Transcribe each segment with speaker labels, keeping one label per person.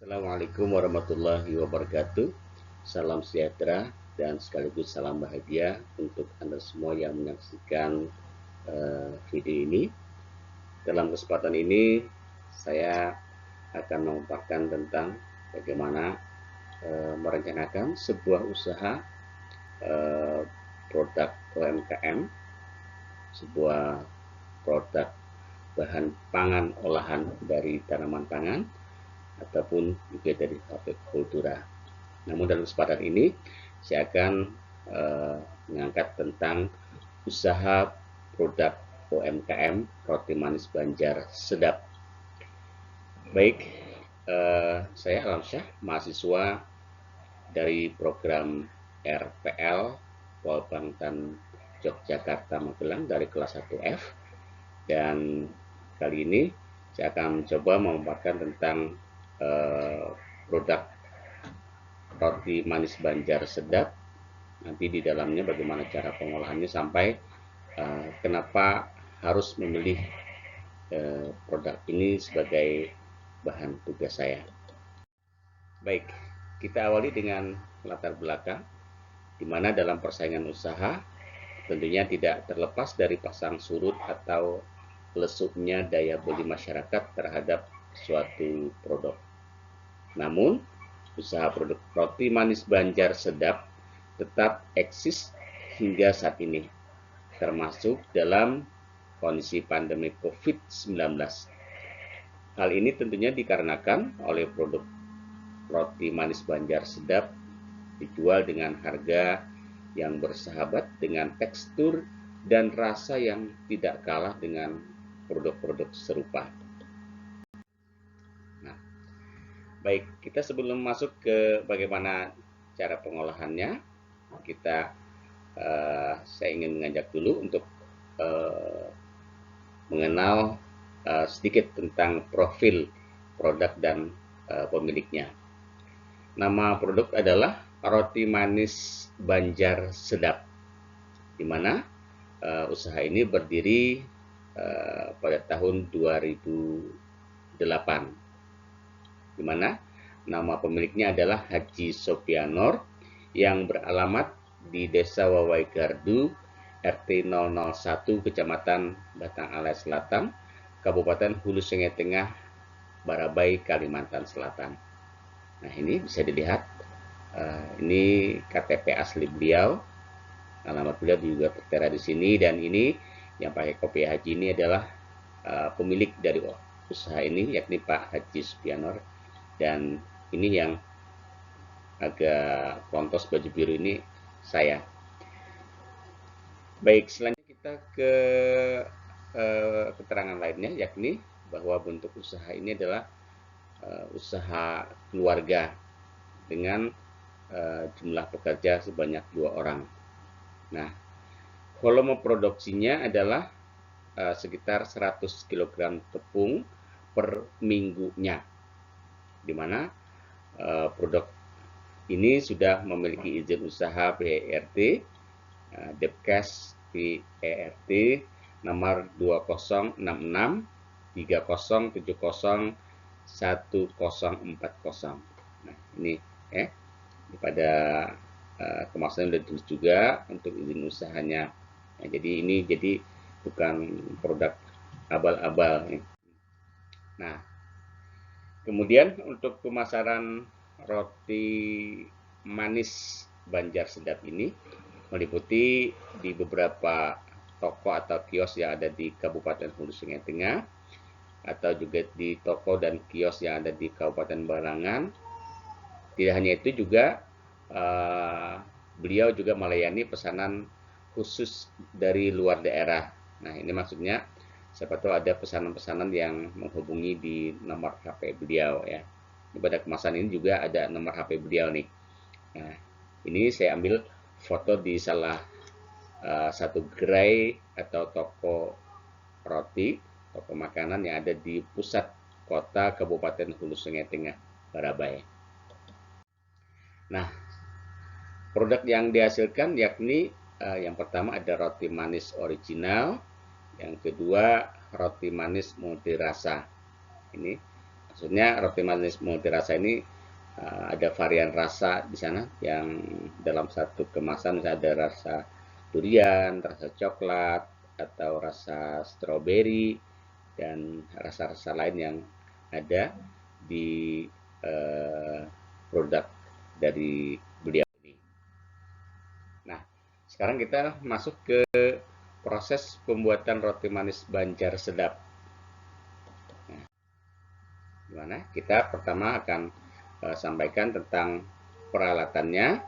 Speaker 1: Assalamualaikum warahmatullahi wabarakatuh. Salam sejahtera dan sekaligus salam bahagia untuk Anda semua yang menyaksikan video ini. Dalam kesempatan ini, saya akan memaparkan tentang bagaimana merencanakan sebuah usaha produk UMKM, sebuah produk bahan pangan olahan dari tanaman pangan ataupun juga dari hortikultura. Namun dalam kesempatan ini saya akan mengangkat tentang usaha produk UMKM roti manis Banjar Sedap. Baik, saya Alamsyah, mahasiswa dari program RPL Polbangtan Yogyakarta Magelang dari kelas 1F, dan kali ini saya akan mencoba memaparkan tentang produk roti manis Banjar Sedap. Nanti di dalamnya bagaimana cara pengolahannya sampai kenapa harus memilih produk ini sebagai bahan tugas saya. Baik, kita awali dengan latar belakang, di mana dalam persaingan usaha tentunya tidak terlepas dari pasang surut atau lesupnya daya beli masyarakat terhadap suatu produk. Namun, usaha produk roti manis Banjar Sedap tetap eksis hingga saat ini, termasuk dalam kondisi pandemi COVID-19. Hal ini tentunya dikarenakan oleh produk roti manis Banjar Sedap dijual dengan harga yang bersahabat dengan tekstur dan rasa yang tidak kalah dengan produk-produk serupa. Nah, baik, kita sebelum masuk ke bagaimana cara pengolahannya, saya ingin mengajak dulu untuk mengenal sedikit tentang profil produk dan pemiliknya. Nama produk adalah roti manis Banjar Sedap, di mana usaha ini berdiri pada tahun 2008, di mana nama pemiliknya adalah Haji Sopianor yang beralamat di Desa Wawai Gardu, RT 001, Kecamatan Batang Alai Selatan, Kabupaten Hulu Sungai Tengah, Barabai, Kalimantan Selatan. Nah, ini bisa dilihat, ini KTP asli beliau, alamat beliau juga tertera di sini, dan ini yang pakai kopi haji ini adalah pemilik dari usaha ini, yakni Pak Haji Sopianor. Dan ini yang agak kontos baju biru ini saya. Baik, selanjutnya kita ke keterangan lainnya, yakni bahwa bentuk usaha ini adalah usaha keluarga dengan jumlah pekerja sebanyak 2 orang. Nah, volume produksinya adalah sekitar 100 kg tepung per minggunya, di mana produk ini sudah memiliki izin usaha PERT, Depkes PERT nomor 2066 3070 1040. Nah, ini pada kemasan sudah ditulis juga untuk izin usahanya. Nah, jadi ini bukan produk abal-abal. Nah, kemudian untuk pemasaran roti manis Banjar Sedap ini meliputi di beberapa toko atau kios yang ada di Kabupaten Hulu Sungai Tengah, atau juga di toko dan kios yang ada di Kabupaten Barangan. Tidak hanya itu, juga beliau juga melayani pesanan khusus dari luar daerah. Nah, ini maksudnya siapa tahu ada pesanan-pesanan yang menghubungi di nomor HP beliau ya. Pada kemasan ini juga ada nomor HP beliau nih. Nah, ini saya ambil foto di salah satu gerai atau toko roti, toko makanan yang ada di pusat kota Kabupaten Hulu Sungai Tengah, Barabai. Nah, produk yang dihasilkan yakni yang pertama ada roti manis original, yang kedua roti manis multirasa. Ini Maksudnya roti manis multirasa ini ada varian rasa di sana yang dalam satu kemasan misalnya ada rasa durian, rasa coklat, atau rasa stroberi dan rasa-rasa lain yang ada di produk dari beliau ini. Nah, sekarang kita masuk ke proses pembuatan roti manis Banjar Sedap. Nah, gimana? Kita pertama akan sampaikan tentang peralatannya.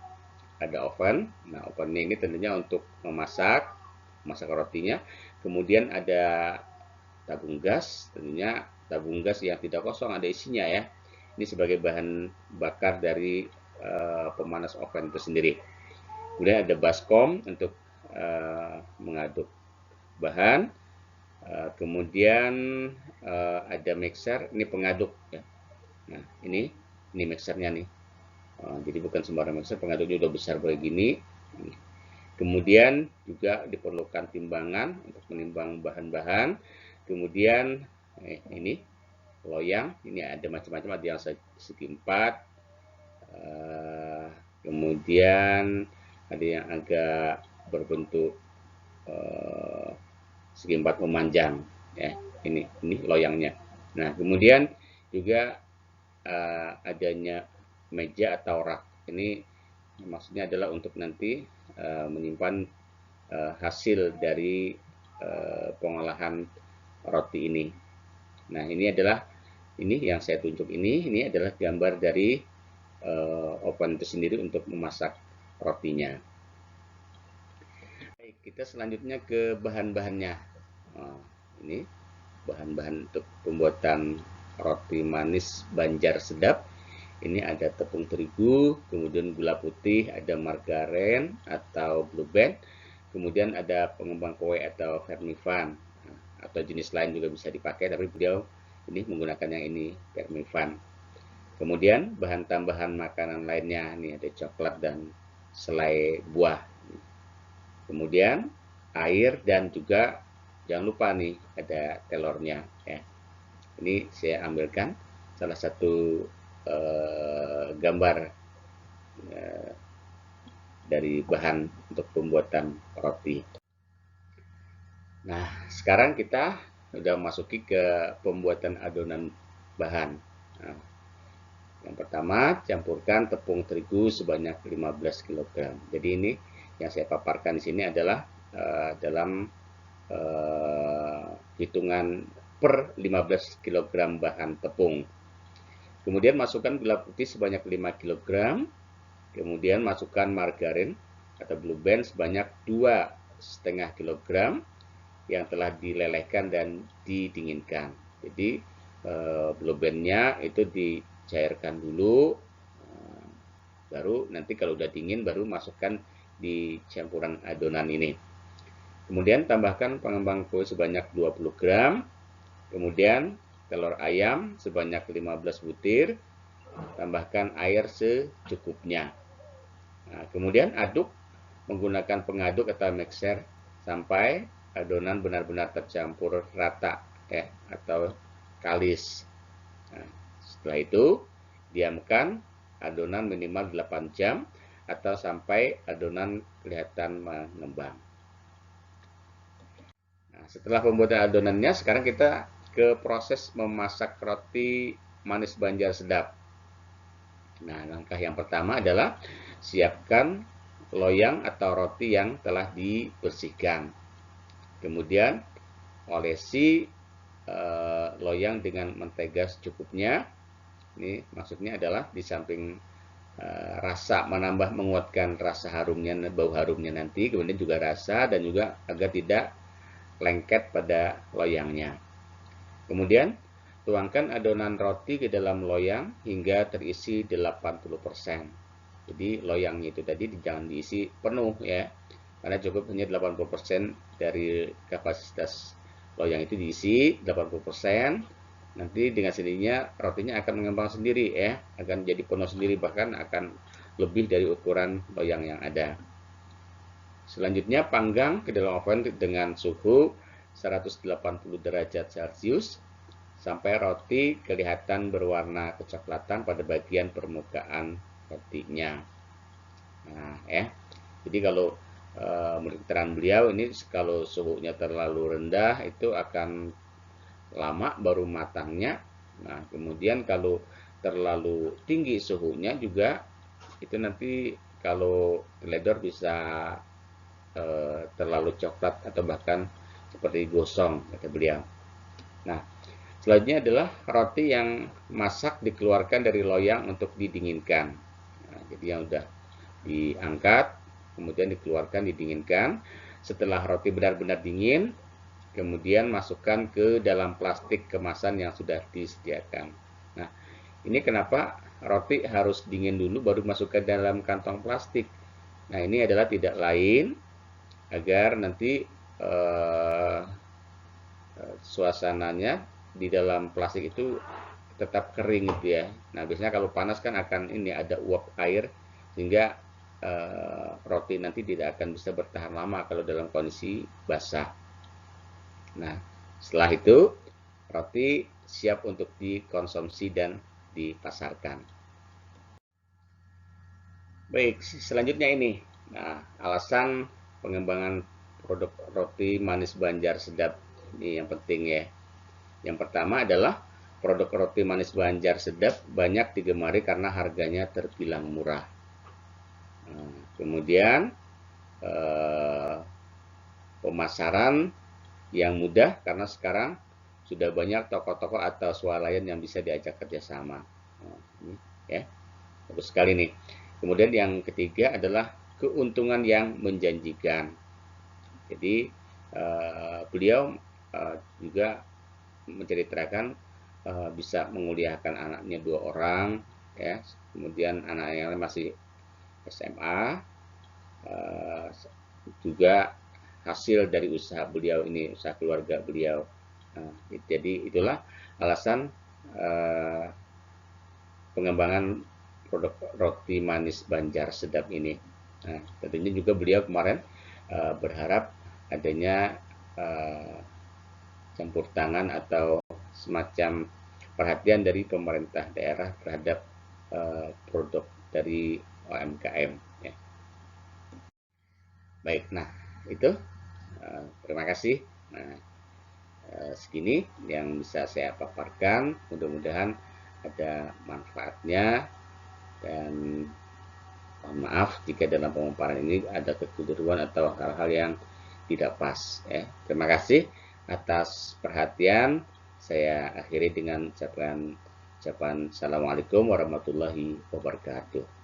Speaker 1: Ada oven. Nah, ovennya ini tentunya untuk memasak rotinya. Kemudian ada tabung gas, tentunya tabung gas yang tidak kosong, ada isinya ya. Ini sebagai bahan bakar dari pemanas oven itu sendiri. Kemudian ada baskom untuk mengaduk bahan. Kemudian ada mixer, ini pengaduk ya. Nah, ini mixernya nih. Jadi bukan sembarang mixer, pengaduknya udah besar begini. Kemudian juga diperlukan timbangan untuk menimbang bahan-bahan. Kemudian ini loyang, ini ada macam-macam, ada yang segi 4, kemudian ada yang agak berbentuk segi 4 memanjang ya. Ini loyangnya. Nah, kemudian juga adanya meja atau rak. Ini maksudnya adalah untuk nanti menyimpan hasil dari pengolahan roti ini. Nah, ini adalah yang saya tunjuk ini adalah gambar dari oven itu sendiri untuk memasak rotinya. Baik, kita selanjutnya ke bahan-bahannya. Ini bahan-bahan untuk pembuatan roti manis Banjar Sedap. Ini ada tepung terigu, kemudian gula putih, ada margarin atau Blue Band, kemudian ada pengembang kue atau Vermifan, atau jenis lain juga bisa dipakai, tapi beliau ini menggunakan yang ini, Vermifan. Kemudian bahan tambahan makanan lainnya, ini ada coklat dan selai buah. Kemudian air dan juga jangan lupa nih ada telurnya ya. Ini saya ambilkan salah satu gambar dari bahan untuk pembuatan roti. Nah, sekarang kita sudah masuki ke pembuatan adonan bahan. Nah, yang pertama, campurkan tepung terigu sebanyak 15 kg. Jadi ini yang saya paparkan di sini adalah dalam hitungan per 15 kg bahan tepung. Kemudian masukkan gula putih sebanyak 5 kg. Kemudian masukkan margarin atau Blue Band sebanyak 2,5 kg yang telah dilelehkan dan didinginkan. Jadi Blue Band-nya itu dicairkan dulu, baru nanti kalau udah dingin baru masukkan di campuran adonan ini. Kemudian tambahkan pengembang kue sebanyak 20 gram. Kemudian telur ayam sebanyak 15 butir, tambahkan air secukupnya. Nah, kemudian aduk menggunakan pengaduk atau mixer sampai adonan benar-benar tercampur rata ya, atau kalis. Nah, setelah itu diamkan adonan minimal 8 jam atau sampai adonan kelihatan mengembang. Nah, setelah pembuatan adonannya, sekarang kita ke proses memasak roti manis Banjar Sedap. Nah, langkah yang pertama adalah siapkan loyang atau roti yang telah dibersihkan. Kemudian olesi loyang dengan mentega secukupnya. Ini maksudnya adalah di samping rasa menguatkan rasa harumnya, bau harumnya nanti, kemudian juga rasa dan juga agar tidak lengket pada loyangnya. Kemudian tuangkan adonan roti ke dalam loyang hingga terisi 80%. Jadi loyangnya itu tadi jangan diisi penuh ya, karena cukup hanya 80% dari kapasitas loyang itu diisi 80%. Nanti dengan sendirinya rotinya akan mengembang sendiri ya, akan jadi penuh sendiri, bahkan akan lebih dari ukuran loyang yang ada. Selanjutnya panggang ke dalam oven dengan suhu 180 derajat Celcius sampai roti kelihatan berwarna kecoklatan pada bagian permukaan rotinya. Nah, ya. Jadi kalau menurut keterangan beliau ini kalau suhunya terlalu rendah itu akan lama baru matangnya. Nah, kemudian kalau terlalu tinggi suhunya juga itu nanti kalau teledor bisa terlalu coklat atau bahkan seperti gosong, kata beliau. Nah, selanjutnya adalah roti yang masak dikeluarkan dari loyang untuk didinginkan. Nah, jadi yang udah diangkat, kemudian dikeluarkan, didinginkan. Setelah roti benar-benar dingin, kemudian masukkan ke dalam plastik kemasan yang sudah disediakan. Nah, ini kenapa roti harus dingin dulu baru masukkan dalam kantong plastik. Nah, ini adalah tidak lain agar nanti suasananya di dalam plastik itu tetap kering gitu ya. Nah, biasanya kalau panas kan akan ini ada uap air sehingga roti nanti tidak akan bisa bertahan lama kalau dalam kondisi basah. Nah, setelah itu roti siap untuk dikonsumsi dan dipasarkan. Baik, selanjutnya ini. Nah, alasan pengembangan produk roti manis Banjar sedap ini yang penting ya. Yang pertama adalah produk roti manis Banjar sedap banyak digemari karena harganya terbilang murah. Nah, kemudian pemasaran yang mudah karena sekarang sudah banyak toko-toko atau swalayan yang bisa diajak kerjasama. Nah, ini ya, bagus sekali nih. Kemudian yang ketiga adalah keuntungan yang menjanjikan. Jadi beliau juga menceritakan bisa menguliahkan anaknya 2 orang, ya. Kemudian anak yang lain masih SMA, juga hasil dari usaha beliau ini, usaha keluarga beliau. Nah, jadi itulah alasan pengembangan produk roti manis Banjar sedap ini. Nah, tentunya juga beliau kemarin berharap adanya campur tangan atau semacam perhatian dari pemerintah daerah terhadap produk dari UMKM. Ya. Baik, nah itu terima kasih. Nah, segini yang bisa saya paparkan. Mudah-mudahan ada manfaatnya dan mohon maaf jika dalam pemaparan ini ada kekeliruan atau hal-hal yang tidak pas. Ya. Terima kasih atas perhatian. Saya akhiri dengan ucapan Assalamualaikum warahmatullahi wabarakatuh.